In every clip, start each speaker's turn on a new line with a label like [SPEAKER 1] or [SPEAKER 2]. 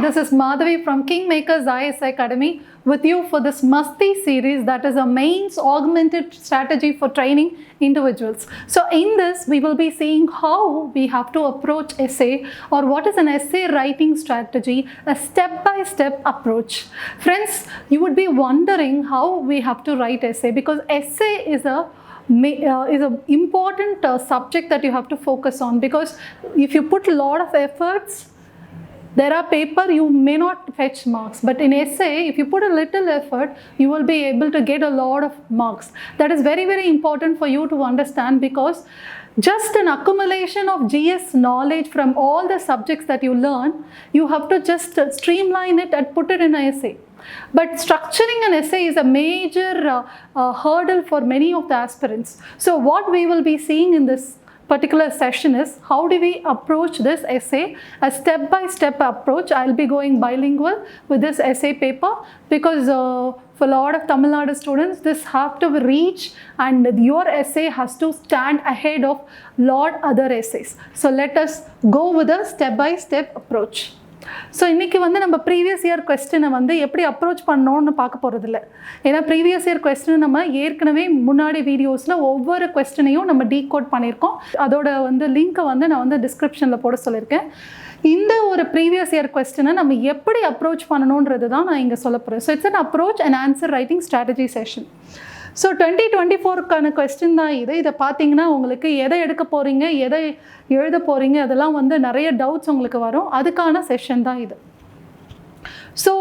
[SPEAKER 1] This is Madhavi from KingMakers IAS Academy with you for this MASTI series, that is a Mains Augmented Strategy for training individuals. So in this, we will be seeing how we have to approach essay, or what is an essay writing strategy, a step-by-step approach. Friends, you would be wondering how we have to write essay, because essay is an important subject that you have to focus on, because if you put a lot of efforts, there are paper you may not fetch marks, but in essay, if you put a little effort, you will be able to get a lot of marks. That is very, very important for you to understand, because just an accumulation of GS knowledge from all the subjects that you learn, you have to just streamline it and put it in an essay. But structuring an essay is a major hurdle for many of the aspirants. So what we will be seeing in this particular session is how do we approach this essay, a step-by-step approach. I'll be going bilingual with this essay paper, because for a lot of Tamil Nadu students, this have to reach, and your essay has to stand ahead of lot other essays. So let us go with a step-by-step approach. So இன்றைக்கி வந்து நம்ம previous year கொஸ்டினை வந்து எப்படி approach பண்ணோன்னு பார்க்க போகிறதில்ல. ஏன்னா ப்ரீவியஸ் இயர் கொஸ்டின் நம்ம ஏற்கனவே முன்னாடி வீடியோஸில் ஒவ்வொரு கொஸ்டினையும் நம்ம டீகோட் பண்ணியிருக்கோம். அதோட வந்து லிங்க்கை வந்து நான் வந்து டிஸ்கிரிப்ஷனில் போட சொல்லியிருக்கேன். இந்த ஒரு ப்ரீவியஸ் இயர் கொஸ்டினை நம்ம எப்படி அப்ரோச் பண்ணணுன்றது தான் நான் இங்கே சொல்ல போகிறேன். So it's an approach and answer writing strategy session. So 2024க்கான கொஸ்டின் தான் இது. இதை பார்த்தீங்கன்னா உங்களுக்கு எதை எடுக்க போகிறீங்க, எதை எழுத போகிறீங்க, அதெல்லாம் வந்து நிறைய டவுட்ஸ் உங்களுக்கு வரும். அதுக்கான செஷன் தான் இது. So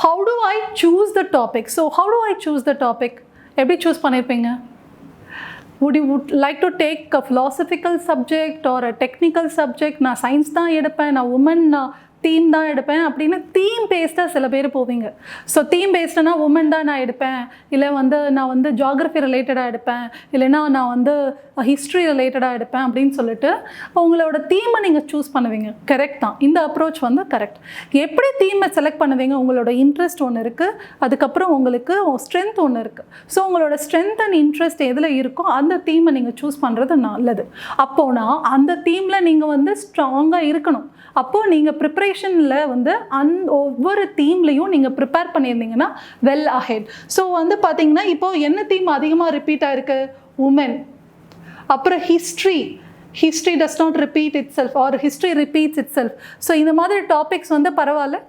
[SPEAKER 1] how do I choose the topic? So how do I choose the topic? எப்படி சூஸ் பண்ணியிருப்பீங்க? Would you like to take a philosophical subject or a technical subject? நான் சயின்ஸ் தான் எடுப்பேன், நான் உமன் தீம் தான் எடுப்பேன் அப்படின்னு தீம் பேஸ்டாக சில பேர் போவீங்க. ஸோ தீம் பேஸ்டுனா உமன் தான் நான் எடுப்பேன், இல்லை வந்து நான் வந்து ஜியாகிரஃபி ரிலேட்டடாக எடுப்பேன், இல்லைன்னா நான் வந்து ஹிஸ்ட்ரி ரிலேட்டடாக எடுப்பேன் அப்படின்னு சொல்லிட்டு உங்களோட தீமை நீங்கள் சூஸ் பண்ணுவீங்க. கரெக்ட் தான், இந்த அப்ரோச் வந்து கரெக்ட். எப்படி தீமை செலக்ட் பண்ணுவீங்க? உங்களோட இன்ட்ரெஸ்ட் ஒன்று இருக்குது, அதுக்கப்புறம் உங்களுக்கு ஸ்ட்ரென்த் ஒன்று இருக்குது. ஸோ உங்களோட ஸ்ட்ரென்த் அண்ட் இன்ட்ரெஸ்ட் எதில் இருக்கோ அந்த தீமை நீங்கள் சூஸ் பண்ணுறது நல்லது. அப்போனா அந்த தீமில் நீங்கள் வந்து ஸ்ட்ராங்காக இருக்கணும். அப்போது நீங்கள் ப்ரிப்ரேஷனில் வந்து ஒவ்வொரு தீம்லேயும் நீங்கள் ப்ரிப்பேர் பண்ணியிருந்தீங்கன்னா வெல் அஹெட். ஸோ வந்து பார்த்தீங்கன்னா இப்போது என்ன தீம் அதிகமாக ரிப்பீட் ஆகிருக்கு? உமன். அப்புறம் history does not repeat itself, or history repeats itself. So இந்த மாதிரி டாபிக்ஸ் வந்து பரவாயில்ல,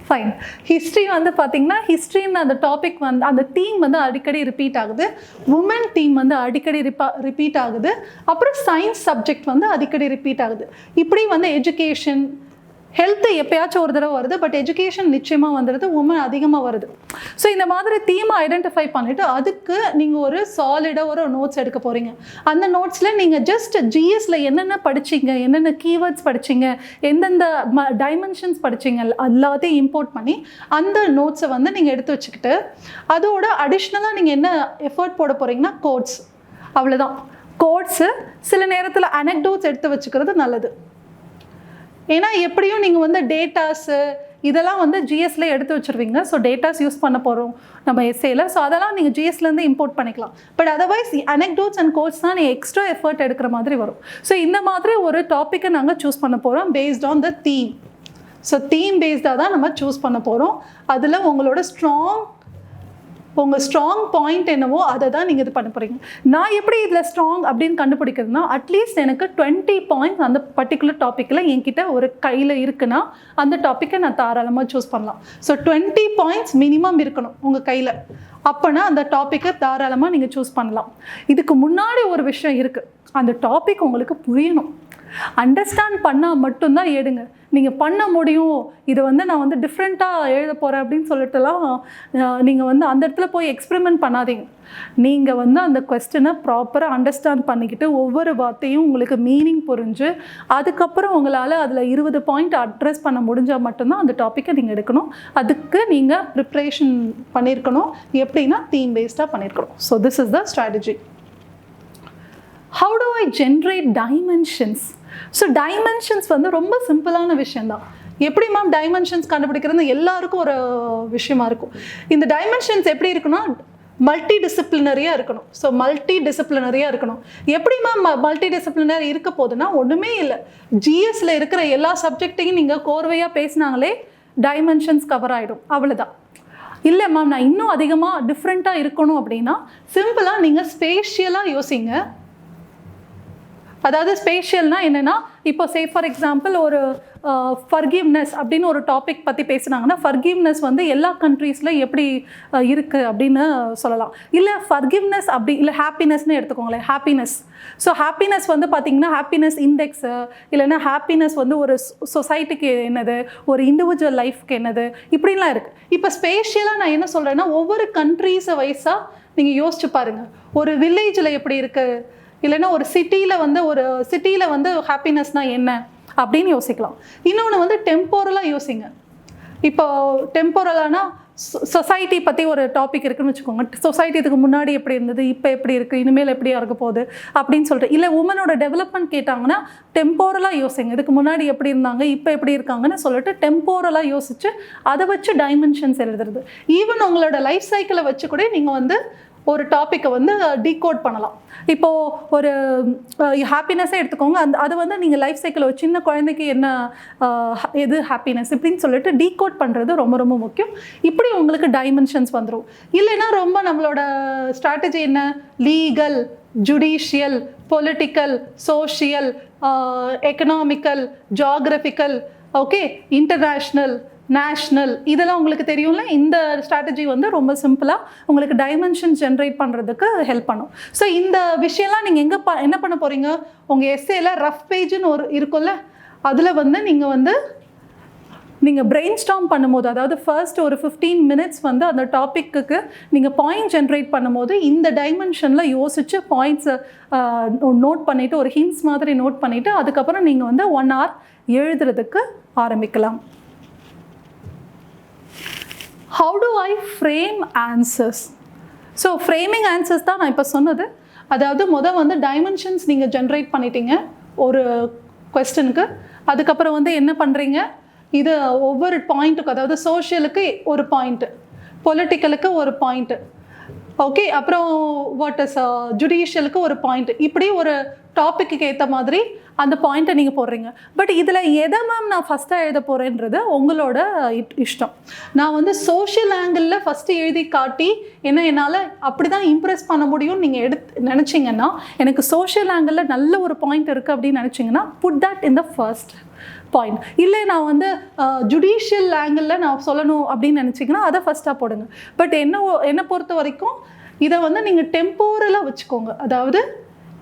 [SPEAKER 1] ஃபைன். ஹிஸ்ட்ரி வந்து பார்த்தீங்கன்னா ஹிஸ்ட்ரின்னு அந்த டாபிக் வந்து அந்த தீம் வந்து அடிக்கடி ரிப்பீட் ஆகுது. உமன் தீம் வந்து அடிக்கடி ரிப்பீட் ஆகுது. அப்புறம் சயின்ஸ் சப்ஜெக்ட் வந்து அடிக்கடி ரிப்பீட் ஆகுது. இப்படி வந்து எஜுகேஷன், ஹெல்த்து எப்போயாச்சும் ஒரு தடவை வருது, பட் எஜுகேஷன் நிச்சயமாக வந்துடுது, உமன் அதிகமாக வருது. ஸோ இந்த மாதிரி தீமை ஐடென்டிஃபை பண்ணிவிட்டு அதுக்கு நீங்கள் ஒரு சாலிடாக ஒரு நோட்ஸ் எடுக்க போகிறீங்க. அந்த நோட்ஸில் நீங்கள் ஜஸ்ட் ஜிஎஸ்ல என்னென்ன படிச்சிங்க, என்னென்ன கீவேர்ட்ஸ் படிச்சிங்க, எந்தெந்த டைமென்ஷன்ஸ் படிச்சிங்க எல்லாத்தையும் இம்போர்ட் பண்ணி அந்த நோட்ஸை வந்து நீங்கள் எடுத்து வச்சுக்கிட்டு, அதோட அடிஷ்னலாக நீங்கள் என்ன எஃபர்ட் போட போகிறீங்கன்னா கோட்ஸ். அவ்வளோதான். கோட்ஸு, சில நேரத்தில் அனெக்டோட்ஸ் எடுத்து வச்சுக்கிறது நல்லது. ஏன்னா எப்படியும் நீங்கள் வந்து டேட்டாஸு இதெல்லாம் வந்து ஜிஎஸ்ல எடுத்து வச்சுருவீங்க. ஸோ டேட்டாஸ் யூஸ் பண்ண போகிறோம் நம்ம எஸ்ஏல. ஸோ அதெல்லாம் நீங்கள் ஜிஎஸ்லேருந்து இம்போர்ட் பண்ணிக்கலாம். But otherwise anecdotes and quotes தான் நீங்கள் எக்ஸ்ட்ரா எஃபர்ட் எடுக்கிற மாதிரி வரும். ஸோ இந்த மாதிரி ஒரு டாப்பிக்கை நாங்கள் சூஸ் பண்ண போகிறோம் based on the theme. So theme பேஸ்டாக தான் நம்ம சூஸ் பண்ண போகிறோம். அதில் உங்களோட உங்கள் ஸ்ட்ராங் பாயிண்ட் என்னவோ அதை தான் நீங்கள் இது பண்ண போகிறீங்க. நான் எப்படி இதில் ஸ்ட்ராங் அப்படின்னு கண்டுபிடிக்கிறதுனா, அட்லீஸ்ட் எனக்கு 20 பாயிண்ட்ஸ் அந்த பர்டிகுலர் டாப்பிக்கில் என்கிட்ட ஒரு கையில் இருக்குன்னா அந்த டாப்பிக்கை நான் தாராளமாக சூஸ் பண்ணலாம். ஸோ 20 பாயிண்ட்ஸ் மினிமம் இருக்கணும் உங்கள் கையில். அப்போனா அந்த டாப்பிக்கை தாராளமாக நீங்கள் சூஸ் பண்ணலாம். இதுக்கு முன்னாடி ஒரு விஷயம் இருக்குது, அந்த டாபிக் உங்களுக்கு புரியணும். அண்டர்ஸ்டாண்ட் பண்ணால் மட்டும்தான் எடுங்க. நீங்கள் பண்ண முடியும், இது வந்து நான் வந்து டிஃப்ரெண்ட்டாக எழுத போகிறேன் அப்படின்னு சொல்லிட்டுலாம் நீங்கள் வந்து அந்த இடத்துல போய் எக்ஸ்பெரிமெண்ட் பண்ணாதீங்க. நீங்கள் வந்து அந்த கொஸ்டினை ப்ராப்பராக அண்டர்ஸ்டாண்ட் பண்ணிக்கிட்டு ஒவ்வொரு வார்த்தையும் உங்களுக்கு மீனிங் புரிஞ்சு அதுக்கப்புறம் உங்களால் அதில் 20 பாயிண்ட் அட்ரஸ் பண்ண முடிஞ்சால் மட்டும்தான் அந்த டாப்பிக்கை நீங்கள் எடுக்கணும். அதுக்கு நீங்கள் ப்ரிப்ரேஷன் பண்ணியிருக்கணும். எப்படின்னா தீம் பேஸ்டாக பண்ணியிருக்கணும். So this is the strategy. How do I generate dimensions? So dimensions வந்து ரொம்ப சிம்பிளான விஷயந்தான். எப்படி மேம் டைமென்ஷன்ஸ் கண்டுபிடிக்கிறது எல்லாருக்கும் ஒரு விஷயமா இருக்கும். இந்த டைமென்ஷன்ஸ் எப்படி இருக்குன்னா, மல்டி டிசிப்ளினரியாக இருக்கணும். ஸோ மல்டி டிசிப்ளினரியாக இருக்கணும். எப்படி மேம் மல்டி டிசிப்ளினரி இருக்க போகுதுன்னா ஒன்றுமே இல்லை. ஜிஎஸ்ல இருக்கிற எல்லா சப்ஜெக்டையும் நீங்கள் கோர்வையாக பேசினாங்களே டைமென்ஷன்ஸ் கவர் ஆகிடும், அவ்வளோதான். இல்லை மேம் நான் இன்னும் அதிகமாக டிஃப்ரெண்ட்டாக இருக்கணும் அப்படின்னா சிம்பிளாக நீங்கள் ஸ்பேஷியலாக யோசிங்க. அதாவது ஸ்பேஷியல்னா என்னென்னா, இப்போ சே ஃபார் எக்ஸாம்பிள் ஒரு ஃபர்கிவ்னஸ் அப்படின்னு ஒரு டாபிக் பற்றி பேசுனாங்கன்னா ஃபர்கிவ்னஸ் வந்து எல்லா கண்ட்ரீஸில் எப்படி இருக்குது அப்படின்னு சொல்லலாம். இல்லை ஃபர்கிவ்னஸ் அப்படி இல்லை ஹாப்பினஸ்ன்னு எடுத்துக்கோங்களேன். ஹாப்பினஸ், ஸோ ஹாப்பினஸ் வந்து பார்த்திங்கன்னா ஹாப்பினஸ் இண்டெக்ஸு இல்லைன்னா ஹாப்பினஸ் வந்து ஒரு சொசைட்டிக்கு என்னது, ஒரு இண்டிவிஜுவல் லைஃப்க்கு என்னது, இப்படின்லாம் இருக்குது. இப்போ ஸ்பேஷியலாக நான் என்ன சொல்கிறேன்னா ஒவ்வொரு கண்ட்ரீஸை வைஸாக நீங்கள் யோசிச்சு பாருங்கள். ஒரு வில்லேஜில் எப்படி இருக்குது, இல்லைன்னா ஒரு சிட்டியில் வந்து ஹாப்பினஸ்னால் என்ன அப்படின்னு யோசிக்கலாம். இன்னொன்று வந்து டெம்போரலாக யோசிங்க. இப்போ டெம்போரலானா சொசைட்டி பற்றி ஒரு டாபிக் இருக்குன்னு வச்சுக்கோங்க. சொசைட்டி இதுக்கு முன்னாடி எப்படி இருந்தது, இப்போ எப்படி இருக்குது, இனிமேல் எப்படியா இருக்க போகுது அப்படின்னு சொல்லிட்டு. இல்லை உமனோட டெவலப்மெண்ட் கேட்டாங்கன்னா டெம்போரலாக யோசிங்க. இதுக்கு முன்னாடி எப்படி இருந்தாங்க, இப்போ எப்படி இருக்காங்கன்னு சொல்லிட்டு டெம்போரலாக யோசிச்சு அதை வச்சு டைமென்ஷன்ஸ் எழுதுறது. ஈவன் உங்களோட லைஃப் சைக்கிளை வச்சு கூட நீங்கள் வந்து ஒரு டாப்பிக்கை வந்து டீகோட் பண்ணலாம். இப்போது ஒரு ஹாப்பினஸ்ஸே எடுத்துக்கோங்க. அது வந்து நீங்கள் லைஃப் சைக்கிள் ஒரு சின்ன குழந்தைக்கு என்ன எது ஹாப்பினஸ் இப்படின்னு சொல்லிட்டு டீகோட் பண்ணுறது ரொம்ப ரொம்ப முக்கியம். இப்படி உங்களுக்கு டைமென்ஷன்ஸ் வந்துடும். இல்லைன்னா ரொம்ப நம்மளோட ஸ்ட்ராட்டஜி என்ன, legal, judicial, political, social, economical, geographical, okay, international, national, இதெல்லாம் உங்களுக்கு தெரியும்ல. இந்த ஸ்ட்ராட்டஜி வந்து ரொம்ப சிம்பிளாக உங்களுக்கு டைமென்ஷன் ஜென்ரேட் பண்ணுறதுக்கு ஹெல்ப் பண்ணும். ஸோ இந்த விஷயம்லாம் நீங்கள் என்ன பண்ண போகிறீங்க, உங்கள் எஸ்ஏல ரஃப் பேஜுன்னு ஒரு இருக்கும்ல, அதில் வந்து நீங்கள் பிரெயின் ஸ்டார்ம் பண்ணும்போது, அதாவது ஃபர்ஸ்ட் ஒரு 15 minutes வந்து அந்த டாப்பிக்கு நீங்கள் பாயிண்ட் ஜென்ரேட் பண்ணும்போது இந்த டைமென்ஷனில் யோசித்து பாயிண்ட்ஸை நோட் பண்ணிவிட்டு ஒரு ஹிண்ட்ஸ் மாதிரி நோட் பண்ணிவிட்டு அதுக்கப்புறம் நீங்கள் வந்து 1 hour எழுதுறதுக்கு ஆரம்பிக்கலாம். How do I frame answers? So framing answers தான் நான் இப்போ சொன்னது. அதாவது வந்து டைமென்ஷன்ஸ் நீங்கள் ஜென்ரேட் பண்ணிட்டீங்க ஒரு கொஸ்டனுக்கு. அதுக்கப்புறம் வந்து என்ன பண்ணுறீங்க, இது ஒவ்வொரு பாயிண்ட்டுக்கு, அதாவது சோஷியலுக்கு ஒரு பாயிண்ட்டு, பொலிட்டிக்கலுக்கு ஒரு பாயிண்ட்டு, ஓகே, அப்புறம் ஜுடிஷியலுக்கு ஒரு பாயிண்ட்டு, இப்படி ஒரு டாப்பிக்கு ஏற்ற மாதிரி அந்த பாயிண்ட்டை நீங்கள் போடுறீங்க. பட் இதில் எதை மேம் நான் ஃபஸ்ட்டாக எழுத போகிறேன்றது உங்களோட இஷ்டம். நான் வந்து சோஷியல் ஆங்கிளில் ஃபஸ்ட்டு எழுதி காட்டி என்னால் அப்படி தான் இம்ப்ரெஸ் பண்ண முடியும்னு நீங்கள் நினச்சிங்கன்னா, எனக்கு சோஷியல் ஆங்கிளில் நல்ல ஒரு பாயிண்ட் இருக்குது அப்படின்னு நினச்சிங்கன்னா put that in the first point. இல்லை நான் வந்து ஜுடிஷியல் ஆங்கிளில் நான் சொல்லணும் அப்படின்னு நினச்சிங்கன்னா அதை ஃபஸ்ட்டாக போடுங்க. பட் என்னை பொறுத்த வரைக்கும் இதை வந்து நீங்கள் டெம்போரலாக வச்சுக்கோங்க. அதாவது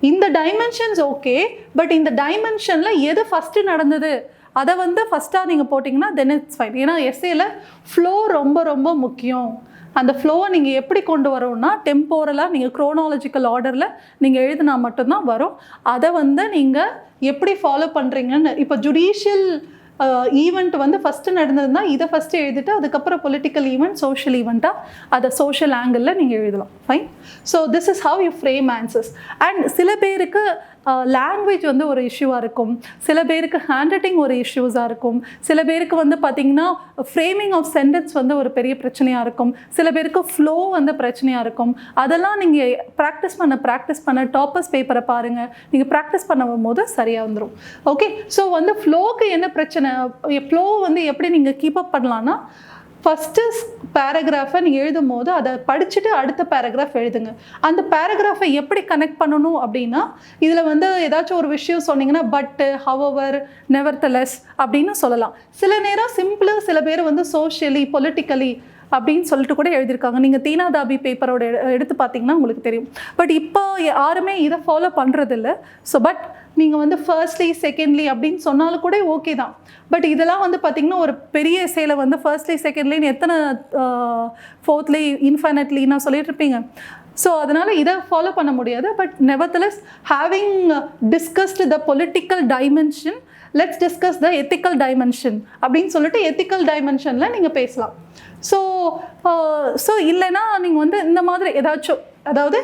[SPEAKER 1] இந்த டைமென்ஷன்ஸ் ஓகே, பட் இந்த டைமென்ஷனில் எது ஃபஸ்ட்டு நடந்தது அதை வந்து ஃபஸ்ட்டாக நீங்கள் போட்டிங்கன்னா தென் இட்ஸ் ஃபைன். ஏன்னா எஸ்ஏல ஃப்ளோ ரொம்ப ரொம்ப முக்கியம். அந்த ஃப்ளோவை நீங்கள் எப்படி கொண்டு வரோம்னா டெம்போரலாக நீங்கள் க்ரோனாலஜிக்கல் ஆர்டரில் நீங்கள் எழுதினா மட்டும்தான் வரும். அதை வந்து நீங்கள் எப்படி ஃபாலோ பண்ணுறீங்கன்னு, இப்போ ஜுடிஷியல் ஈவெண்ட் வந்து ஃபஸ்ட்டு நடந்ததுன்னா இதை ஃபஸ்ட்டு எழுதிட்டு அதுக்கப்புறம் பொலிட்டிக்கல் ஈவெண்ட், சோஷியல் ஈவெண்ட்டாக அதை சோஷியல் ஆங்கிளில் நீங்கள் எழுதலாம். Fine. So this is how you frame answers. And சில பேருக்கு லாங்குவேஜ் வந்து ஒரு இஷ்யூவாக இருக்கும், சில பேருக்கு ஹேண்ட் ரைட்டிங் ஒரு இஷ்யூஸாக இருக்கும், சில பேருக்கு வந்து பார்த்திங்கன்னா ஃப்ரேமிங் ஆஃப் சென்டென்ஸ் வந்து ஒரு பெரிய பிரச்சனையாக இருக்கும், சில பேருக்கு ஃப்ளோ வந்து பிரச்சனையாக இருக்கும். அதெல்லாம் நீங்கள் ப்ராக்டிஸ் பண்ண டாப்பர்ஸ் பேப்பரை பாருங்கள். நீங்கள் ப்ராக்டிஸ் பண்ணும் போது சரியாக வந்துடும். ஓகே, ஸோ வந்து ஃப்ளோக்கு என்ன பிரச்சனை, ஃப்ளோ வந்து எப்படி நீங்கள் கீப் அப் பண்ணலான்னா, ஃபஸ்ட்டு பேராகிராஃபை நீங்கள் எழுதும் போது அதை படிச்சுட்டு அடுத்த பேராகிராஃப் எழுதுங்க. அந்த பேராகிராஃபை எப்படி கனெக்ட் பண்ணணும் அப்படின்னா, இதில் வந்து ஏதாச்சும் ஒரு விஷயம் சொன்னீங்கன்னா பட்டு, ஹவவர், நெவர்தலெஸ் அப்படின்னு சொல்லலாம். சில நேரம் சிம்பிள், சில பேர் வந்து சோஷியலி, பொலிட்டிக்கலி அப்படின்னு சொல்லிட்டு கூட எழுதியிருக்காங்க. நீங்கள் தீனாதாபி பேப்பரோட எடுத்து பார்த்தீங்கன்னா உங்களுக்கு தெரியும். பட் இப்போ யாருமே இதை ஃபாலோ பண்ணுறதில்ல. ஸோ பட் நீங்கள் வந்து ஃபர்ஸ்ட்லி, செகண்ட்லி அப்படின்னு சொன்னாலும் கூட ஓகே தான். பட் இதெல்லாம் வந்து பார்த்திங்கன்னா ஒரு பெரிய எஸ்ஸேல வந்து ஃபர்ஸ்ட்லி, செகண்ட்லின்னு எத்தனை ஃபோர்த்லி, இன்ஃபைனட்லின்னா சொல்லிட்டு இருப்பீங்க. ஸோ அதனால் இதை ஃபாலோ பண்ண முடியாது. But nevertheless having discussed the political dimension, let's discuss the ethical dimension அப்படின்னு சொல்லிட்டு எத்திக்கல் டைமென்ஷனில் நீங்கள் பேசலாம். ஸோ இல்லைன்னா நீங்கள் வந்து இந்த மாதிரி ஏதாச்சும், அதாவது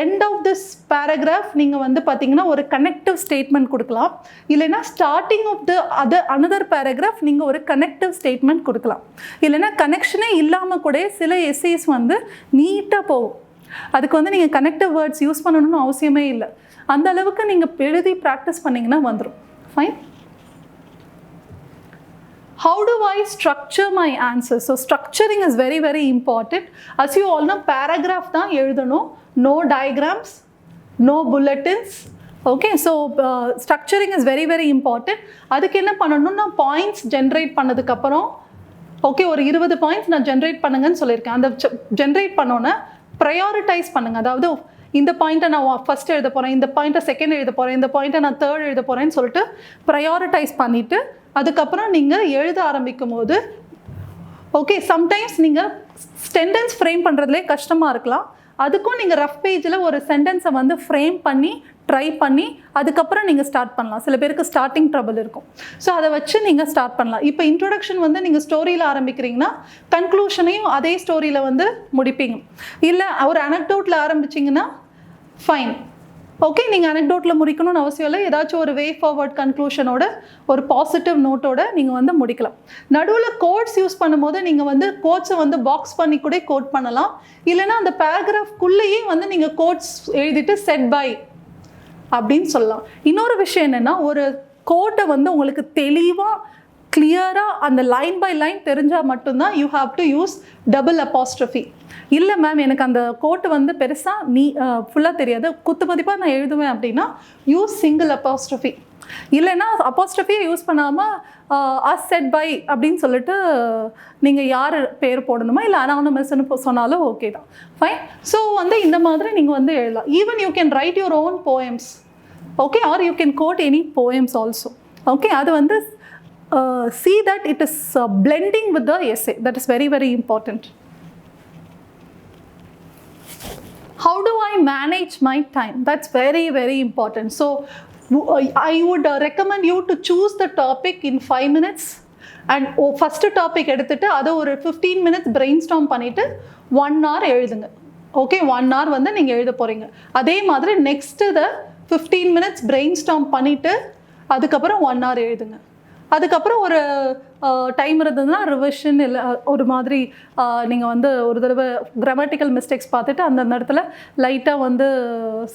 [SPEAKER 1] எண்ட் ஆஃப் திஸ் பேராகிராஃப் நீங்கள் வந்து பார்த்தீங்கன்னா ஒரு கனெக்டிவ் ஸ்டேட்மெண்ட் கொடுக்கலாம். இல்லைன்னா starting of the another paragraph நீங்கள் ஒரு கனெக்டிவ் ஸ்டேட்மெண்ட் கொடுக்கலாம். இல்லைன்னா கனெக்ஷனே இல்லாமல் கூட சில எஸ்ஏஸ் வந்து நீட்டாக போகும். அதுக்கு வந்து நீங்கள் கனெக்டிவ் வேர்ட்ஸ் யூஸ் பண்ணணும்னு அவசியமே இல்லை. அந்த அளவுக்கு நீங்கள் எழுதி ப்ராக்டிஸ் பண்ணிங்கன்னா வந்துடும். Fine. How do I structure my answers? So structuring is very, very important. As you all know, paragraph தான் எழுதணும். No diagrams, no bulletins. Okay, so structuring is very, very important. அதுக்கு என்ன பண்ணணும்னா பாயிண்ட்ஸ் ஜென்ரேட் பண்ணதுக்கப்புறம் okay ஒரு 20 points நான் generate பண்ணுங்கன்னு சொல்லியிருக்கேன். அந்த ஜென்ரேட் பண்ணோன்னே ப்ரையாரிட்டைஸ் பண்ணுங்கள். அதாவது இந்த பாயிண்ட்டை நான் ஃபஸ்ட் எழுத போகிறேன், இந்த பாயிண்ட்டை செகண்ட் எழுத போகிறேன், இந்த பாயிண்ட்டை நான் தேர்ட் எழுத போகிறேன்னு சொல்லிட்டு ப்ரையாரிட்டைஸ் பண்ணிவிட்டு அதுக்கப்புறம் நீங்கள் எழுத ஆரம்பிக்கும் போது ஓகே சம்டைம்ஸ் நீங்கள் சென்டென்ஸ் ஃப்ரேம் பண்ணுறதுலே கஷ்டமாக இருக்கலாம். அதுக்கும் நீங்கள் ரஃப் பேஜில் ஒரு சென்டென்ஸை வந்து ஃப்ரேம் பண்ணி ட்ரை பண்ணி அதுக்கப்புறம் நீங்கள் ஸ்டார்ட் பண்ணலாம். சில பேருக்கு ஸ்டார்டிங் ட்ரபிள் இருக்கும். ஸோ அதை வச்சு நீங்கள் ஸ்டார்ட் பண்ணலாம். இப்போ இன்ட்ரொடக்ஷன் வந்து நீங்கள் ஸ்டோரியில் ஆரம்பிக்கிறீங்கன்னா கன்க்ளூஷனையும் அதே ஸ்டோரியில் வந்து முடிப்பீங்க. இல்லை ஒரு அனெக்டோட்டில் ஆரம்பிச்சிங்கன்னா ஃபைன். ஓகே, நீங்கள் அனெக்டோட்டில் முடிக்கணும்னு அவசியம் இல்லை. ஏதாச்சும் ஒரு வே ஃபார்வர்ட் கன்க்ளூஷனோட ஒரு பாசிட்டிவ் நோட்டோட நீங்கள் வந்து முடிக்கலாம். நடுவில் கோட்ஸ் யூஸ் பண்ணும்போது நீங்கள் வந்து கோட்ஸை வந்து பாக்ஸ் பண்ணி கூட கோட் பண்ணலாம். இல்லைன்னா அந்த பேராகிராஃப்குள்ளேயே வந்து நீங்கள் கோட்ஸ் எழுதிட்டு செட் பை அப்படின்னு சொல்லலாம். இன்னொரு விஷயம் என்னென்னா ஒரு கோட்டை வந்து உங்களுக்கு தெளிவாக கிளியராக அந்த லைன் பை லைன் தெரிஞ்சால் மட்டும்தான் you have to use double apostrophe. இல்லை மேம் எனக்கு அந்த கோட்டு வந்து பெருசாக ஃபுல்லாக தெரியாது, குத்து மதிப்பாக நான் எழுதுவேன் அப்படின்னா யூஸ் சிங்கிள் அப்போஸ்ட்ரஃபி. இல்லைன்னா அப்போஸ்ட்ரஃபியை யூஸ் பண்ணாமல் அஸ் செட் பை அப்படின்னு சொல்லிட்டு நீங்கள் யார் பேர் போடணுமா இல்லை அனானமஸ்ன்னு சொன்னாலும் ஓகே தான், ஃபைன். ஸோ வந்து இந்த மாதிரி நீங்கள் வந்து எழுதலாம். Even you can write your own poems, okay, are you can code any poems also. Okay, அது வந்து see that it is blending with the essay. That is very, very important. How do I manage my time? That's very, very important. So I would recommend you to choose the topic in 5 minutes and first topic எடுத்துட்டு அதை ஒரு 15 minutes brainstorm பண்ணிட்டு 1 hour எழுதுங்க. Okay, 1 hour வந்து நீங்கள் எழுத போகிறீங்க. அதே மாதிரி நெக்ஸ்ட்டு 15 minutes brainstorm பண்ணிவிட்டு அதுக்கப்புறம் 1 hour எழுதுங்க. அதுக்கப்புறம் ஒரு டைம் இருந்ததுன்னா ரிவிஷன் இல்லை ஒரு மாதிரி நீங்கள் வந்து ஒரு தடவை கிராமட்டிக்கல் மிஸ்டேக்ஸ் பார்த்துட்டு அந்த இடத்துல லைட்டாக வந்து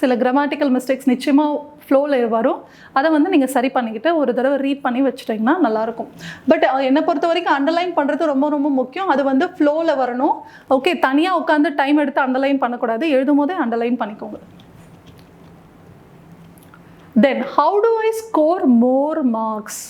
[SPEAKER 1] சில கிராமட்டிக்கல் மிஸ்டேக்ஸ் நிச்சயமாக ஃப்ளோவில் வரும். அதை வந்து நீங்கள் சரி பண்ணிக்கிட்டு ஒரு தடவை ரீட் பண்ணி வச்சுட்டிங்கன்னா நல்லாயிருக்கும். பட் என்னை பொறுத்த வரைக்கும் அண்டர்லைன் பண்ணுறது ரொம்ப ரொம்ப முக்கியம். அது வந்து ஃப்ளோவில் வரணும். ஓகே, தனியாக உட்காந்து டைம் எடுத்து அண்டர்லைன் பண்ணக்கூடாது, எழுதும் போதே அண்டர்லைன் பண்ணிக்கோங்க. Then how do I score more marks?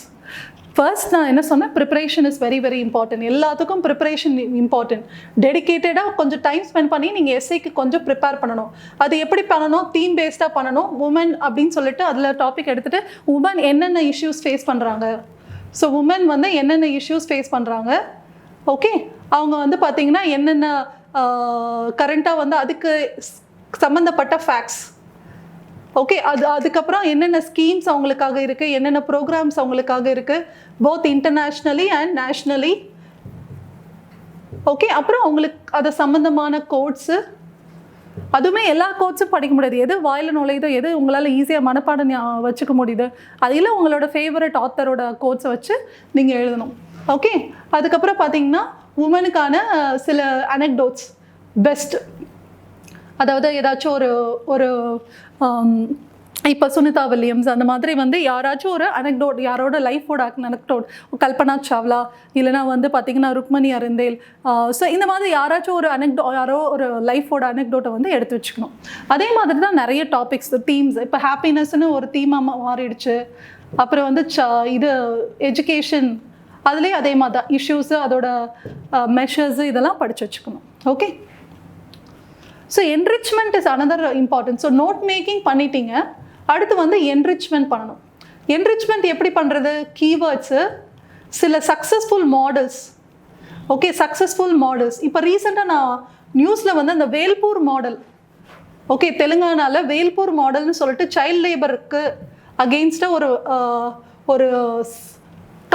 [SPEAKER 1] First நான் என்ன சொன்னேன், preparation is very, very important. எல்லாத்துக்கும் ப்ரிப்பரேஷன் இம்பார்ட்டன்ட். டெடிக்கேட்டடாக கொஞ்சம் டைம் ஸ்பெண்ட் பண்ணி நீங்கள் எஸ்ஐக்கு கொஞ்சம் ப்ரிப்பேர் பண்ணணும். அது எப்படி பண்ணணும்? தீம் பேஸ்டாக பண்ணணும். உமன் அப்படின்னு சொல்லிட்டு அதில் டாபிக் எடுத்துகிட்டு உமன் என்னென்ன இஷ்யூஸ் ஃபேஸ் பண்ணுறாங்க, ஸோ உமன் வந்து என்னென்ன இஷ்யூஸ் ஃபேஸ் பண்ணுறாங்க, ஓகே, அவங்க வந்து பார்த்திங்கன்னா என்னென்ன கரண்ட்டாக வந்து அதுக்கு சம்மந்தப்பட்ட ஃபேக்ட்ஸ், ஓகே, அதுக்கப்புறம் என்னென்ன ஸ்கீம்ஸ் அவங்களுக்காக இருக்குது, என்னென்ன ப்ரோக்ராம்ஸ் அவங்களுக்காக இருக்குது, both internationally and nationally, okay. அப்புறம் அவங்களுக்கு அது சம்மந்தமான கோட்ஸு, அதுவுமே எல்லா கோட்ஸும் படிக்க முடியாது. எது வாயில் நுழையுதோ, எது உங்களால் ஈஸியாக மனப்பாடம் வச்சுக்க முடியுது, அதில் உங்களோட ஃபேவரட் ஆத்தரோட கோட்ஸை வச்சு நீங்கள் எழுதணும், ஓகே. அதுக்கப்புறம் பார்த்தீங்கன்னா உமனுக்கான சில அனெக்டோட்ஸ் பெஸ்ட், அதாவது ஏதாச்சும் ஒரு இப்போ சுனிதா வில்லியம்ஸ் அந்த மாதிரி வந்து யாராச்சும் ஒரு அனெக்டோட், யாரோட லைஃபோட அனெக்டோட், கல்பனா சாவ்லா இல்லைனா வந்து பார்த்திங்கன்னா ருக்மணி அருந்தேல், ஸோ இந்த மாதிரி யாராச்சும் ஒரு யாரோ ஒரு லைஃபோட அனெக்டோட்டை வந்து எடுத்து வச்சுக்கணும். அதே மாதிரி தான் நிறைய டாபிக்ஸ், தீம்ஸ், இப்போ ஹாப்பினஸ்ன்னு ஒரு தீமாக மாறிடுச்சு. அப்புறம் வந்து இது எஜுகேஷன், அதுலேயே அதே மாதிரி தான் இஷ்யூஸு, அதோட மெஷர்ஸு இதெல்லாம் படித்து வச்சுக்கணும், okay. So enrichment is another important. So note making பண்ணிட்டீங்க, அடுத்து வந்து என்ரிச்மெண்ட் பண்ணணும். என்ரிச்மெண்ட் எப்படி பண்ணுறது? கீவேர்ட்ஸு, சில successful models, okay, successful models. இப்போ ரீசெண்டாக நான் நியூஸில் வந்து அந்த வேல்பூர் மாடல், ஓகே, தெலுங்கானாவில் வேல்பூர் மாடல்னு சொல்லிட்டு சைல்ட் லேபருக்கு அகெயின்ஸ்டாக ஒரு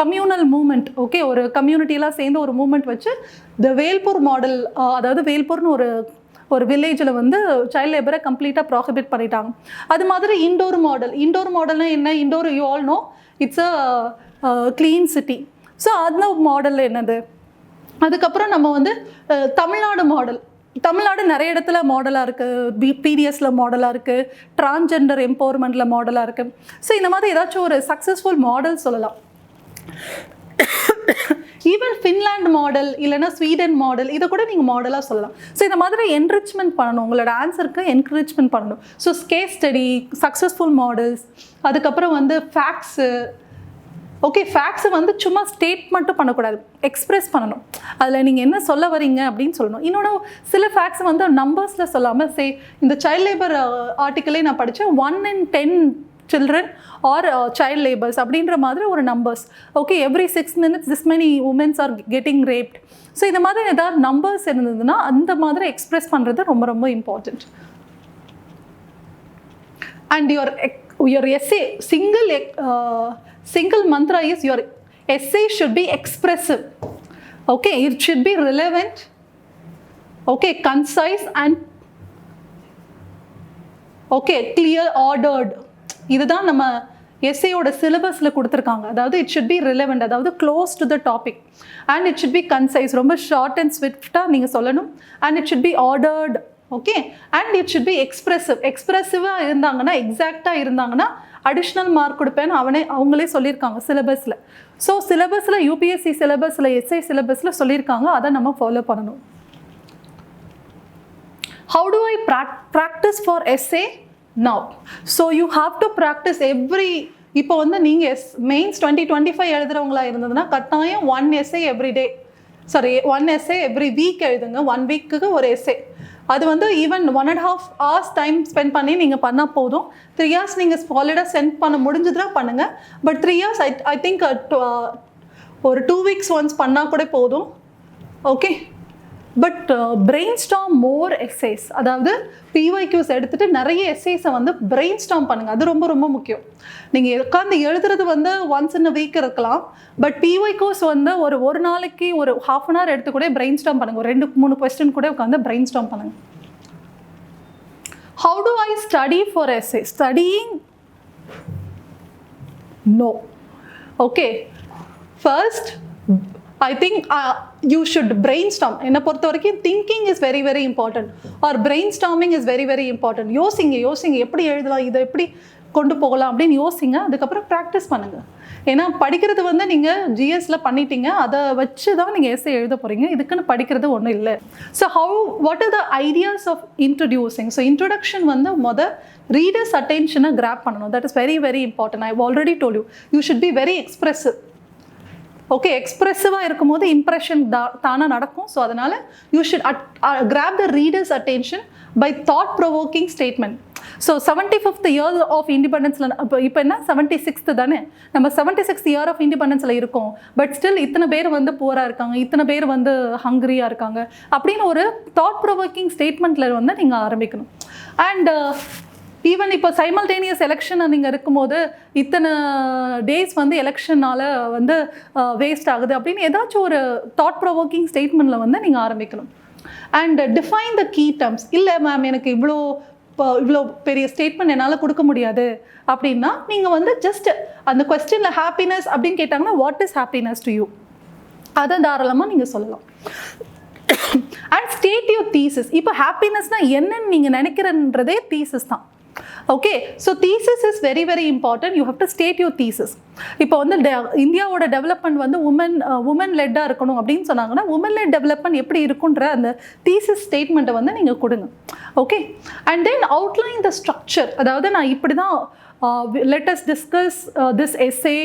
[SPEAKER 1] கம்யூனல் மூமெண்ட், ஓகே, ஒரு கம்யூனிட்டியெலாம் சேர்ந்து ஒரு மூமெண்ட் வச்சு த வேல்பூர் மாடல், அதாவது வேல்பூர்னு ஒரு வில்லேஜில் வந்து சைல்ட் லேபரை கம்ப்ளீட்டாக ப்ராஹிபிட் பண்ணிட்டாங்க. அது மாதிரி இண்டோர் மாடல்னால் என்ன? Indore you all know, it's a clean city. So அந்த மாடல் என்னது? அதுக்கப்புறம் நம்ம வந்து தமிழ்நாடு மாடல், தமிழ்நாடு நிறைய இடத்துல மாடலாக இருக்குது, பிடிஎஸில் மாடலாக இருக்குது, டிரான்ஜெண்டர் எம்பவர்மெண்ட்டில் மாடலாக இருக்குது. ஸோ இந்த மாதிரி ஏதாச்சும் ஒரு சக்ஸஸ்ஃபுல் மாடல் சொல்லலாம். ஈவன் ஃபின்லாண்ட் மாடல் இல்லைன்னா ஸ்வீடன் மாடல், இதை கூட நீங்கள் மாடலாக சொல்லலாம். ஸோ இந்த மாதிரி என்ரிச்மெண்ட் பண்ணணும், உங்களோட ஆன்சருக்கு என்கரேஜ்மெண்ட் பண்ணணும். So case study, successful models, அதுக்கப்புறம் வந்து ஃபேக்ட்ஸு. ஓகே, ஃபேக்ட்ஸை வந்து சும்மா ஸ்டேட் மட்டும் பண்ணக்கூடாது, எக்ஸ்ப்ரெஸ் பண்ணணும். அதில் நீங்கள் என்ன சொல்ல வரீங்க அப்படின்னு சொல்லணும். இன்னொன்று சில ஃபேக்ட்ஸ் வந்து நம்பர்ஸில் சொல்லாமல், இந்த சைல்ட் லேபர் ஆர்டிக்கலே நான் படித்தேன், 1 in 10 children or child labors அப்படின்ற மாதிரி ஒரு numbers. Okay, every 6 minutes this many women are getting raped. So இந்த மாதிரி ஏதாவது நம்பர்ஸ் இருந்ததுன்னா அந்த மாதிரி எக்ஸ்ப்ரெஸ் பண்ணுறது ரொம்ப ரொம்ப important. And your essay, single mantra is your essay should be expressive. Okay, it should be relevant, okay, concise and okay, clear, ordered. இதுதான் நம்ம எஸ்ஏயோட சிலபஸில் கொடுத்துருக்காங்க. அதாவது இட் ஷுட் பி ரிலவெண்ட், அதாவது close to the topic, and it should be concise, ரொம்ப short and ஸ்விஃப்டாக நீங்கள் சொல்லணும். And it should be ordered, okay, and it should be எக்ஸ்ப்ரெசிவாக இருந்தாங்கன்னா, எக்ஸாக்டாக இருந்தாங்கன்னா அடிஷ்னல் மார்க் கொடுப்பேன்னு அவங்களே சொல்லியிருக்காங்க சிலபஸில். ஸோ சிலபஸில் யூபிஎஸ்சி சிலபஸில் எஸ்ஐ சிலபஸில் சொல்லியிருக்காங்க, அதை நம்ம ஃபாலோ பண்ணணும். How do I practice for essay now? So you have to practice every, இப்போ வந்து நீங்கள் மெயின்ஸ் 2025 எழுதுறவங்களா இருந்ததுன்னா கட்டாயம் 1 essay every day, sorry 1 essay every week எழுதுங்க. 1 வீக்குக்கு ஒரு essay. அது வந்து ஈவன் 1.5 hours டைம் ஸ்பெண்ட் பண்ணி நீங்கள் பண்ணால் போதும். 3 hours நீங்கள் சாலிடாக சென்ட் பண்ண முடிஞ்சதுன்னா பண்ணுங்கள். பட் 3 hours ஐ திங்க் ஒரு 2 weeks ஒன்ஸ் பண்ணால் கூட போதும். Okay, but brain storm more essays, அதாவது பிஒய்க்யூஸ் எடுத்துகிட்டு நிறைய எஸ்ஸேஸை வந்து பிரெயின் ஸ்டார்ம் பண்ணுங்கள். அது ரொம்ப ரொம்ப முக்கியம். நீங்கள் உட்காந்து எழுதுறது வந்து ஒன்ஸ் இன் அ வீக் இருக்கலாம், பட் பிஒய்க்யூஸ் வந்து ஒரு நாளைக்கு ஒரு ½ an hour எடுத்து கூட பிரெயின் ஸ்டார்ம் பண்ணுங்கள். ஒரு 2-3 கொஸ்டின் கூட உட்காந்து பிரெயின் ஸ்டார்ம் பண்ணுங்கள். How do I study for essay? Studying no. Okay, first I think you should brainstorm. என்னை பொறுத்த வரைக்கும் thinking is very very important, or brainstorming is very very important. யோசிங்க எப்படி எழுதலாம், இதை எப்படி கொண்டு போகலாம் அப்படின்னு யோசிங்க. அதுக்கப்புறம் ப்ராக்டிஸ் பண்ணுங்கள். ஏன்னா படிக்கிறது வந்து நீங்கள் ஜிஎஸ்ல பண்ணிட்டீங்க, அதை வச்சு தான் நீங்கள் எஸ்ஏ எழுத போகிறீங்க. இதுக்குன்னு படிக்கிறது ஒன்றும் இல்லை. So what are the ideas of introducing? So introduction வந்து ரீடர்ஸ் அட்டென்ஷனை கிராப் பண்ணணும். That is very very important. I already told you should be very expressive. Okay, எக்ஸ்ப்ரெசிவாக இருக்கும்போது இம்ப்ரெஷன் தானாக நடக்கும். ஸோ அதனால் you should grab the readers attention by thought provoking statement. So 75th year of இண்டிபெண்டன்ஸில் இப்போ என்ன 76th தானே, நம்ம 76th year ஆஃப் இண்டிபெண்டன்ஸில் இருக்கோம். பட் ஸ்டில் இத்தனை பேர் வந்து புவராக இருக்காங்க, இத்தனை பேர் வந்து ஹங்க்ரியாக இருக்காங்க அப்படின்னு ஒரு தாட் ப்ரொவோக்கிங் ஸ்டேட்மெண்ட்டில் வந்து நீங்கள் ஆரம்பிக்கணும். அண்ட் ஈவன் இப்போ சைமல்டேனியஸ் எலெக்ஷன் நீங்கள் இருக்கும்போது இத்தனை டேஸ் வந்து எலெக்ஷனால் வந்து வேஸ்ட் ஆகுது அப்படின்னு ஏதாச்சும் ஒரு தாட் ப்ரொவோக்கிங் ஸ்டேட்மெண்ட்டில் வந்து நீங்கள் ஆரம்பிக்கணும். And define the key terms. இல்லை மேம் எனக்கு இவ்வளோ பெரிய ஸ்டேட்மெண்ட் என்னால் கொடுக்க முடியாது அப்படின்னா நீங்கள் வந்து ஜஸ்ட் அந்த கொஸ்டினில் ஹாப்பினஸ் அப்படின்னு கேட்டாங்கன்னா what is happiness to you, அதை தாராளமாக நீங்கள் சொல்லலாம். And state your thesis. இப்போ ஹாப்பினஸ்னால் என்னன்னு நீங்கள் நினைக்கிறன்றதே தீசிஸ் தான். Okay, so thesis is very very important. You have to state your thesis. இப்போ வந்து இந்தியாவோட டெவலப்மெண்ட் வந்து உமன் லெட்டாக இருக்கணும் அப்படின்னு சொன்னாங்கன்னா உமன் லெட் டெவலப்மெண்ட் எப்படி இருக்குன்ற அந்த தீசிஸ் ஸ்டேட்மெண்ட்டை வந்து நீங்கள் கொடுங்க. Okay, and then outline the structure. அதாவது நான் இப்படி தான் let us discuss this essay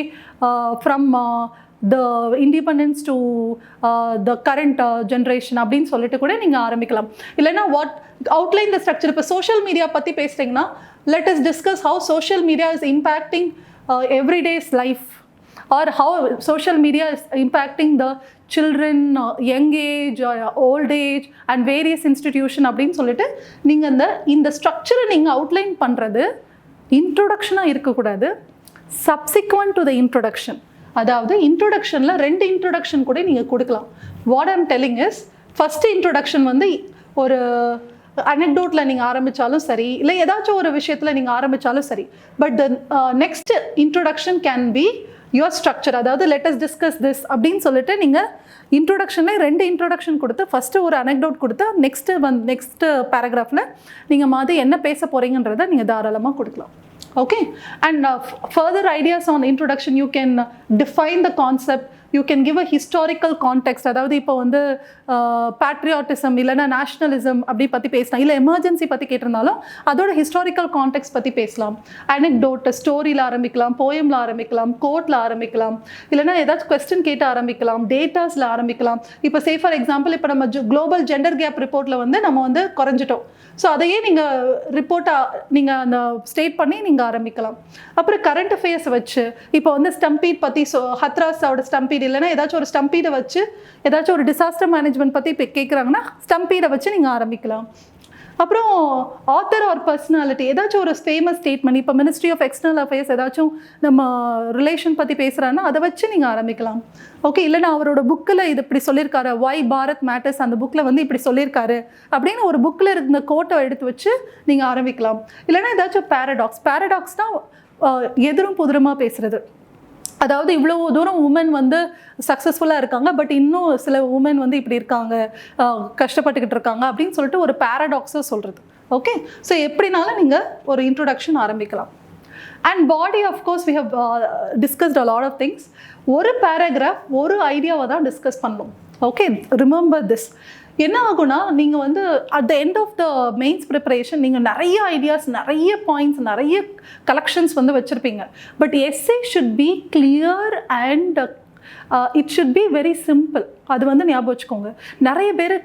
[SPEAKER 1] from the independence to the current generation அப்படின்னு சொல்லிட்டு கூட நீங்கள் ஆரம்பிக்கலாம். இல்லைன்னா வாட் அவுட்லைன் த ஸ்ட்ரக்சர். இப்போ சோஷியல் மீடியா பற்றி பேசுகிறீங்கன்னா let us discuss how social media is impacting everyday's life, or how social media is impacting the children, young age, old age and various institution அப்படின்னு சொல்லிட்டு நீங்கள் இந்த ஸ்ட்ரக்சரை நீங்கள் outline பண்ணுறது இன்ட்ரோடக்ஷனாக இருக்கக்கூடாது, சப்சிக்வெண்ட் டு த இன்ட்ரோடக்ஷன். அதாவது இன்ட்ரோடக்ஷனில் 2 இன்ட்ரோடக்ஷன் கூட நீங்கள் கொடுக்கலாம். What I'm telling is, first introduction வந்து ஒரு அனெக்டோட்டில் நீங்கள் ஆரம்பித்தாலும் சரி, இல்லை ஏதாச்சும் ஒரு விஷயத்தில் நீங்கள் ஆரம்பித்தாலும் சரி, but the next introduction can be your structure, அதாவது let us discuss this அப்படின்னு சொல்லிட்டு நீங்கள் இன்ட்ரோடக்ஷன்லேயே 2 இன்ட்ரோடக்ஷன் கொடுத்து ஃபஸ்ட்டு ஒரு அனெக்டோட் கொடுத்து நெக்ஸ்ட் பேராகிராஃபில் நீங்கள் மாதிரி என்ன பேச போகிறீங்கன்றதை நீங்கள் தாராளமாக கொடுக்கலாம். Okay, and further ideas on introduction, you can define the concept, you can give a historical context. அதாவது இப்போ வந்து patriotism இல்லைனா nationalism அப்படி பற்றி பேசலாம், இல்லை எமர்ஜென்சி பற்றி கேட்டிருந்தாலும் அதோட ஹிஸ்டாரிக்கல் கான்டெக்ட் பற்றி பேசலாம். அனெக்டோட் ஸ்டோரியில் ஆரம்பிக்கலாம், போயமில் ஆரம்பிக்கலாம், கோட்டில் ஆரம்பிக்கலாம், இல்லைனா ஏதாச்சும் கொஸ்டின் கேட்டு ஆரம்பிக்கலாம், டேட்டாஸில் ஆரம்பிக்கலாம். இப்போ சே ஃபார் எக்ஸாம்பிள் இப்போ நம்ம குளோபல் ஜெண்டர் கேப் ரிப்போர்ட்டில் வந்து நம்ம வந்து குறைஞ்சிட்டோம். ஸோ அதையே நீங்கள் ரிப்போர்ட்டாக நீங்கள் அந்த ஸ்டேட் பண்ணி நீங்கள் ஆரம்பிக்கலாம். அப்புறம் கரண்ட் அஃபேர்ஸ் வச்சு இப்போ வந்து ஸ்டம்பீட் பற்றி ஹத்ராஸோட ஸ்டம்பீட் இல்லைன்னா ஏதாச்சும் ஒரு ஸ்டம்பீடை வச்சு ஏதாச்சும் ஒரு டிசாஸ்டர் மேனேஜ்மெண்ட் பற்றி இப்போ கேட்குறாங்கன்னா ஸ்டம்பீடை வச்சு நீங்கள் ஆரம்பிக்கலாம். அப்புறம் ஆத்தர் ஆர் பர்சனாலிட்டி, ஏதாச்சும் ஒரு ஃபேமஸ் ஸ்டேட்மெண்ட், இப்போ மினிஸ்ட்ரி ஆஃப் எக்ஸ்டர்னல் அஃபேர்ஸ் ஏதாச்சும் நம்ம ரிலேஷன் பற்றி பேசுகிறாங்கன்னா அதை வச்சு நீங்கள் ஆரம்பிக்கலாம். ஓகே, இல்லைனா அவரோட புக்கில் இது இப்படி சொல்லியிருக்காரு, வை பாரத் மேட்டர்ஸ், அந்த புக்கில் வந்து இப்படி சொல்லியிருக்காரு அப்படின்னு ஒரு புக்கில் இருந்த கோட்டை எடுத்து வச்சு நீங்கள் ஆரம்பிக்கலாம். இல்லைனா ஏதாச்சும் பேரடாக்ஸ்னால் எதிரும் புதிரமாக பேசுகிறது. அதாவது இவ்வளோ தூரம் உமன் வந்து சக்ஸஸ்ஃபுல்லாக இருக்காங்க, பட் இன்னும் சில உமன் வந்து இப்படி இருக்காங்க, கஷ்டப்பட்டுக்கிட்டு இருக்காங்க அப்படின்னு சொல்லிட்டு ஒரு பேரடாக்ஸை சொல்கிறது. ஓகே, ஸோ எப்படினாலும் நீங்கள் ஒரு இன்ட்ரோடக்ஷன் ஆரம்பிக்கலாம். And body of course we have discussed a lot of things. ஒரு பேராகிராஃப் ஒரு ஐடியாவை தான் டிஸ்கஸ் பண்ணணும். Okay, remember this. என்ன ஆகுனா நீங்கள் வந்து at the end of the mains preparation நீங்கள் நிறைய ஐடியாஸ், நிறைய பாயிண்ட்ஸ், நிறைய கலெக்ஷன்ஸ் வந்து வச்சுருப்பீங்க. But essay should be clear and it should be very simple. அது வந்து ஞாபகம் வச்சுக்கோங்க. நிறைய பேர்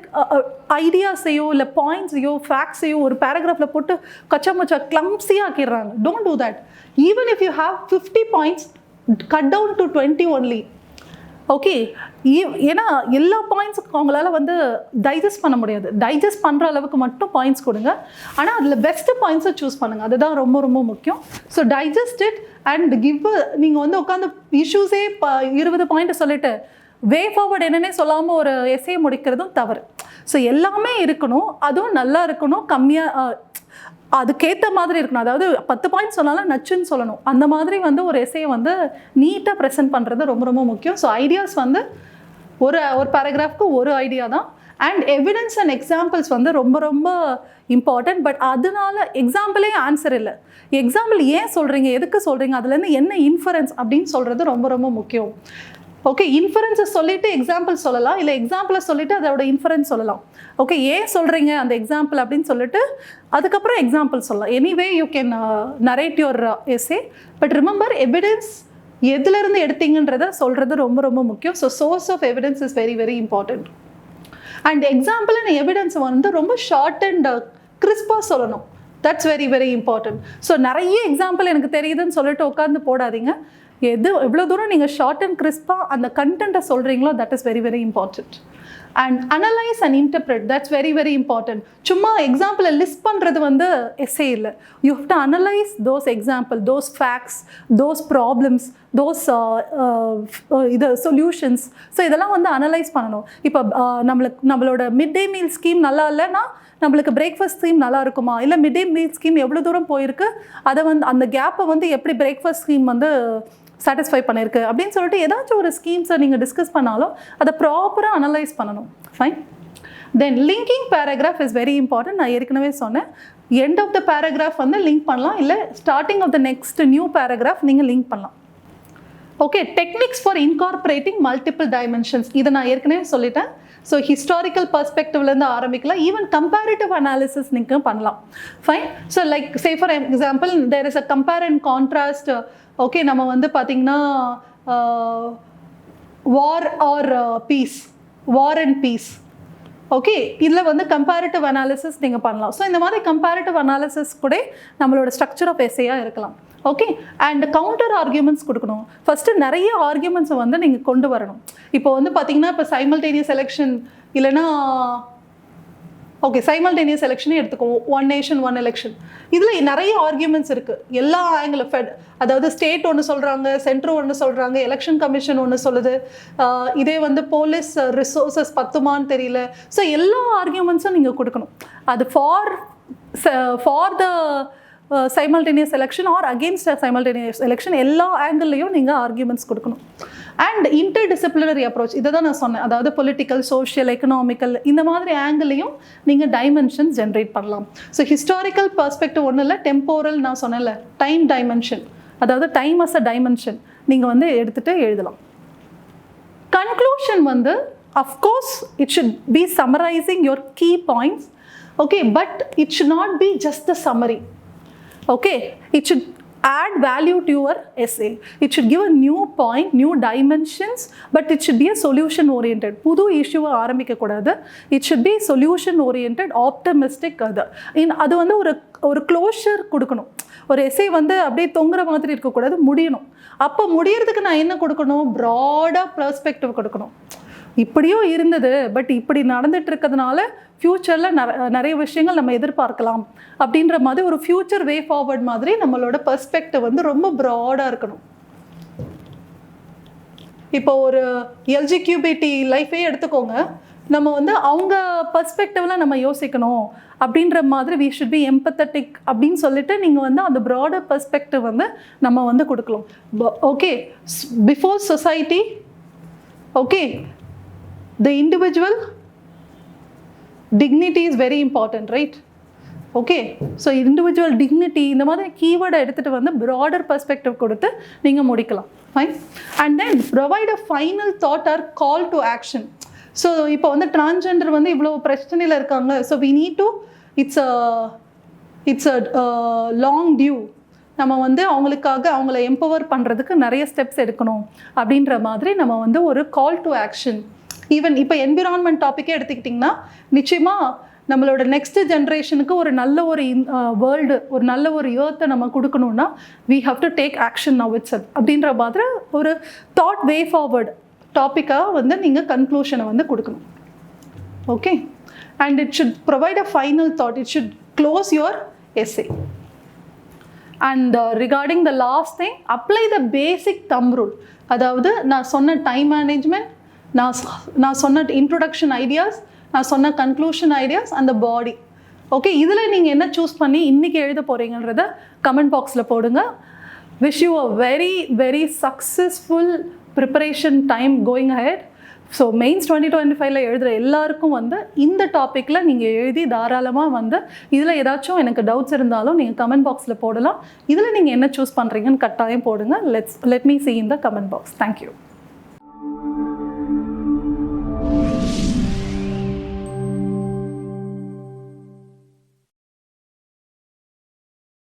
[SPEAKER 1] ஐடியாஸையோ இல்லை பாயிண்ட்ஸையோ ஃபேக்ட்ஸையோ ஒரு பேராகிராஃபில் போட்டு கச்சா மச்சா கிளம்ஸியாக ஆக்கிடுறாங்க. Don't do that. Even if you have 50 points, cut down to 20 only. Okay, ஏன்னா எல்லா பாயிண்ட்ஸுக்கும் அவங்களால வந்து டைஜஸ்ட் பண்ண முடியாது. டைஜஸ்ட் பண்ணுற அளவுக்கு மட்டும் பாயிண்ட்ஸ் கொடுங்க. ஆனால் அதில் பெஸ்ட்டு பாயிண்ட்ஸை சூஸ் பண்ணுங்கள். அதுதான் ரொம்ப ரொம்ப முக்கியம். ஸோ டைஜஸ்ட் இட் அண்ட் நீங்கள் வந்து உட்காந்து இஷ்யூஸே 20 பாயிண்ட்டை சொல்லிட்டு வே ஃபார்வர்ட் என்னன்னே சொல்லாமல் ஒரு எஸ்ஏ முடிக்கிறதும் தவறு. ஸோ எல்லாமே இருக்கணும், அதுவும் நல்லா இருக்கணும், கம்மியாக அதுக்கேற்ற மாதிரி இருக்கணும். அதாவது 10 பாயிண்ட் சொன்னாலும் நச்சுன்னு சொல்லணும். அந்த மாதிரி வந்து ஒரு எஸ்ஏயை வந்து நீட்டாக ப்ரெசென்ட் பண்ணுறது ரொம்ப ரொம்ப முக்கியம். ஸோ ஐடியாஸ் வந்து ஒரு பேராகிராஃப்க்கு ஒரு ஐடியா தான். அண்ட் எவிடன்ஸ் அண்ட் எக்ஸாம்பிள்ஸ் வந்து ரொம்ப ரொம்ப இம்பார்ட்டன்ட். பட் அதனால எக்ஸாம்பிளே ஆன்சர் இல்லை. எக்ஸாம்பிள் ஏன் சொல்கிறீங்க, எதுக்கு சொல்கிறீங்க, அதுலேருந்து என்ன இன்ஃபரன்ஸ் அப்படின்னு சொல்கிறது ரொம்ப ரொம்ப முக்கியம். ஓகே, இன்ஃபரன்ஸை சொல்லிவிட்டு எக்ஸாம்பிள் சொல்லலாம், இல்லை எக்ஸாம்பிளை சொல்லிவிட்டு அதோட இன்ஃபரன்ஸ் சொல்லலாம். ஓகே, ஏன் சொல்கிறீங்க அந்த எக்ஸாம்பிள் அப்படின்னு சொல்லிட்டு அதுக்கப்புறம் எக்ஸாம்பிள் சொல்லலாம். Anyway you can narrate your essay. But remember, evidence எதுலேருந்து எடுத்தீங்கன்றதை சொல்கிறது ரொம்ப ரொம்ப முக்கியம். So source of evidence is very very important. And example and evidence வந்து ரொம்ப ஷார்ட் அண்ட் கிறிஸ்பாக சொல்லணும். That's very very important. So நிறைய எக்ஸாம்பிள் எனக்கு தெரியுதுன்னு சொல்லிட்டு உட்காந்து போடாதீங்க. எவ்வளோ தூரம் நீங்கள் ஷார்ட் அண்ட் கிறிஸ்பாக அந்த கண்டென்ட்டை சொல்கிறீங்களோ that is very very important. And analyse and interpret, that's very very important. சும்மா எக்ஸாம்பிளை லிஸ்ட் பண்ணுறது வந்து எஸ்ஏ இல்லை. You have to analyse those example, those facts, those problems, those இது சொல்யூஷன்ஸ். ஸோ இதெல்லாம் வந்து அனலைஸ் பண்ணணும். இப்போ நம்மளோட மிட் டே மீல் ஸ்கீம் நல்லா இல்லைன்னா நம்மளுக்கு பிரேக்ஃபாஸ்ட் ஸ்கீம் நல்லா இருக்குமா, இல்லை மிட் டே மீல் ஸ்கீம் எவ்வளோ தூரம் போயிருக்கு, அதை வந்து அந்த கேப்பை வந்து எப்படி பிரேக்ஃபாஸ்ட் ஸ்கீம் வந்து சாட்டிஸ்ஃபை பண்ணியிருக்கு அப்படின்னு சொல்லிட்டு ஏதாச்சும் ஒரு ஸ்கீம்ஸை நீங்கள் டிஸ்கஸ் பண்ணாலும் அதை ப்ராப்பராக அனலைஸ் பண்ணணும். Fine. Then linking paragraph is very important. நான் ஏற்கனவே சொன்னேன், எண்ட் ஆஃப் த பேராகிராஃப் வந்து லிங்க் பண்ணலாம், இல்லை starting of the next new paragraph நீங்கள் லிங்க் பண்ணலாம். Okay, techniques for incorporating multiple dimensions, இதை நான் ஏற்கனவே சொல்லிட்டேன். ஸோ ஹிஸ்டாரிக்கல் பர்ஸ்பெக்டிவ்லேருந்து ஆரம்பிக்கலாம், ஈவன் கம்பேரிட்டிவ் அனாலிசிஸ் நீங்கள் பண்ணலாம். Fine. So like say for example there is a compare and contrast. Okay, நம்ம வந்து பார்த்திங்கன்னா war or peace, war and peace. Okay, இதில் வந்து கம்பேரிட்டிவ் அனாலிசிஸ் நீங்கள் பண்ணலாம். ஸோ இந்த மாதிரி கம்பேரிட்டிவ் அனாலிசிஸ் கூட நம்மளோட ஸ்ட்ரக்சர் ஆஃப் எஸ்ஏயாக இருக்கலாம். ஓகே, அண்ட் கவுண்டர் ஆர்கியூமெண்ட்ஸ் கொடுக்கணும். ஃபஸ்ட்டு நிறைய ஆர்கியூமெண்ட்ஸை வந்து நீங்கள் கொண்டு வரணும். இப்போ வந்து பார்த்தீங்கன்னா இப்போ சைமல்டேனியஸ் எலெக்ஷன் இல்லைன்னா ஓகே சைமல்டேனியஸ் எலெக்ஷனே எடுத்துக்குவோம், 1 நேஷன் 1 எலெக்ஷன். இதில் நிறைய ஆர்கியூமெண்ட்ஸ் இருக்குது. எல்லா ஆங்கிள் அதாவது ஸ்டேட் ஒன்று சொல்கிறாங்க, சென்ட்ரு ஒன்று சொல்கிறாங்க, எலெக்ஷன் கமிஷன் ஒன்று சொல்லுது, இதே வந்து போலீஸ் ரிசோர்ஸஸ் பத்துமான்னு தெரியல. ஸோ எல்லா ஆர்கியூமெண்ட்ஸும் நீங்கள் கொடுக்கணும். அது for the simultaneous election or against a simultaneous election எல்லா ஆங்கிள்லையும் நீங்கள் ஆர்கியூமெண்ட்ஸ் கொடுக்கணும். அண்ட் இன்டர்டிசிப்ளினரி அப்ரோச் இதை தான் நான் சொன்னேன். அதாவது பொலிட்டிக்கல், சோஷியல், எக்கனாமிக்கல் இந்த மாதிரி ஆங்கிளையும் நீங்கள் டைமென்ஷன்ஸ் ஜென்ரேட் பண்ணலாம். ஸோ ஹிஸ்டாரிக்கல் பர்ஸ்பெக்டிவ் ஒன்றும் இல்லை, டெம்போரல் நான் சொன்னேன்ல, டைம் டைமென்ஷன், அதாவது டைம் அஸ் அ டைமென்ஷன் நீங்கள் வந்து எடுத்துகிட்டு எழுதலாம். கன்க்ளூஷன் வந்து of course it should be summarising your key points. Okay, but it should not be just the summary. Okay, it should add value to your essay. It should give a new point, new dimensions, but it should be a solution oriented. புது issue ஆரம்பிக்க கூடாது. It should be solution oriented, optimistic. அது வந்து ஒரு closure கொடுக்கணும். ஒரு essay வந்து அப்படியே தொங்குற மாதிரி இருக்கக்கூடாது, முடியணும். அப்போ முடியறதுக்கு நான் என்ன கொடுக்கணும்? ப்ராடாக பெர்ஸ்பெக்டிவ் கொடுக்கணும். இப்படியும் இருந்தது, பட் இப்படி நடந்துட்டு இருக்கிறதுனால ஃப்யூச்சரில் நிறைய விஷயங்கள் நம்ம எதிர்பார்க்கலாம் அப்படின்ற மாதிரி ஒரு ஃப்யூச்சர் வே ஃபார்வர்ட் மாதிரி நம்மளோட பெர்ஸ்பெக்டிவ் வந்து ரொம்ப ப்ராடாக இருக்கணும். இப்போ ஒரு எல்ஜிக்யூபிடி லைஃபே எடுத்துக்கோங்க, நம்ம வந்து அவங்க பெர்ஸ்பெக்டிவில் நம்ம யோசிக்கணும் அப்படின்ற மாதிரி வி ஷுட் பி எம்பத்தட்டிக் அப்படின்னு சொல்லிட்டு நீங்கள் வந்து அந்த ப்ராடர் பெர்ஸ்பெக்டிவ் வந்து நம்ம வந்து கொடுக்கலாம். Okay, before society, okay, the individual dignity is very important, right? Okay, so individual dignity இந்த மாதிரி கீவேர்டை எடுத்துகிட்டு வந்து broader perspective கொடுத்து நீங்கள் முடிக்கலாம். Fine. And then provide a final thought or call to action. So இப்போ வந்து டிரான்ஸ்ஜெண்டர் வந்து இவ்வளோ பிரச்சனையில் இருக்காங்க. So we need to, it's a long due. நம்ம வந்து அவங்களுக்காக அவங்கள எம்பவர் பண்ணுறதுக்கு நிறைய ஸ்டெப்ஸ் எடுக்கணும் அப்படின்ற மாதிரி நம்ம வந்து ஒரு கால் டு ஆக்ஷன். ஈவன் இப்போ என்விரான்மெண்ட் டாப்பிக்கே எடுத்துக்கிட்டிங்கன்னா நிச்சயமாக நம்மளோட நெக்ஸ்ட் ஜென்ரேஷனுக்கு ஒரு நல்ல ஒரு வேர்ல்டு, ஒரு நல்ல ஒரு ஏர்த்தை நம்ம கொடுக்கணுன்னா we have to take action now it's அப்படின்ற மாதிரி ஒரு தாட் வே ஃபார்வர்டு டாப்பிக்காக வந்து நீங்கள் கன்க்ளூஷனை வந்து கொடுக்கணும். Okay, and it should provide a final thought, it should close your essay. And regarding the last thing, apply the basic thumb rule. அதாவது நான் சொன்ன டைம் மேனேஜ்மெண்ட், நான் சொன்ன இன்ட்ரொடக்ஷன் ஐடியாஸ், நான் சொன்ன கன்க்ளூஷன் ஐடியாஸ், அந்த பாடி. ஓகே, இதில் நீங்கள் என்ன சூஸ் பண்ணி இன்றைக்கி எழுத போகிறீங்கன்றத கமெண்ட் பாக்ஸில் போடுங்க. Wish you a very very successful preparation time going ahead. So mains 2025 எழுதுகிற எல்லாருக்கும் வந்து இந்த டாப்பிக்கில் நீங்கள் எழுதி தாராளமாக வந்து இதில் ஏதாச்சும் எனக்கு டவுட்ஸ் இருந்தாலும் நீங்கள் கமெண்ட் பாக்ஸில் போடலாம். இதில் நீங்கள் என்ன சூஸ் பண்ணுறீங்கன்னு கட்டாயம் போடுங்க. Let me see in the comment box. Thank you.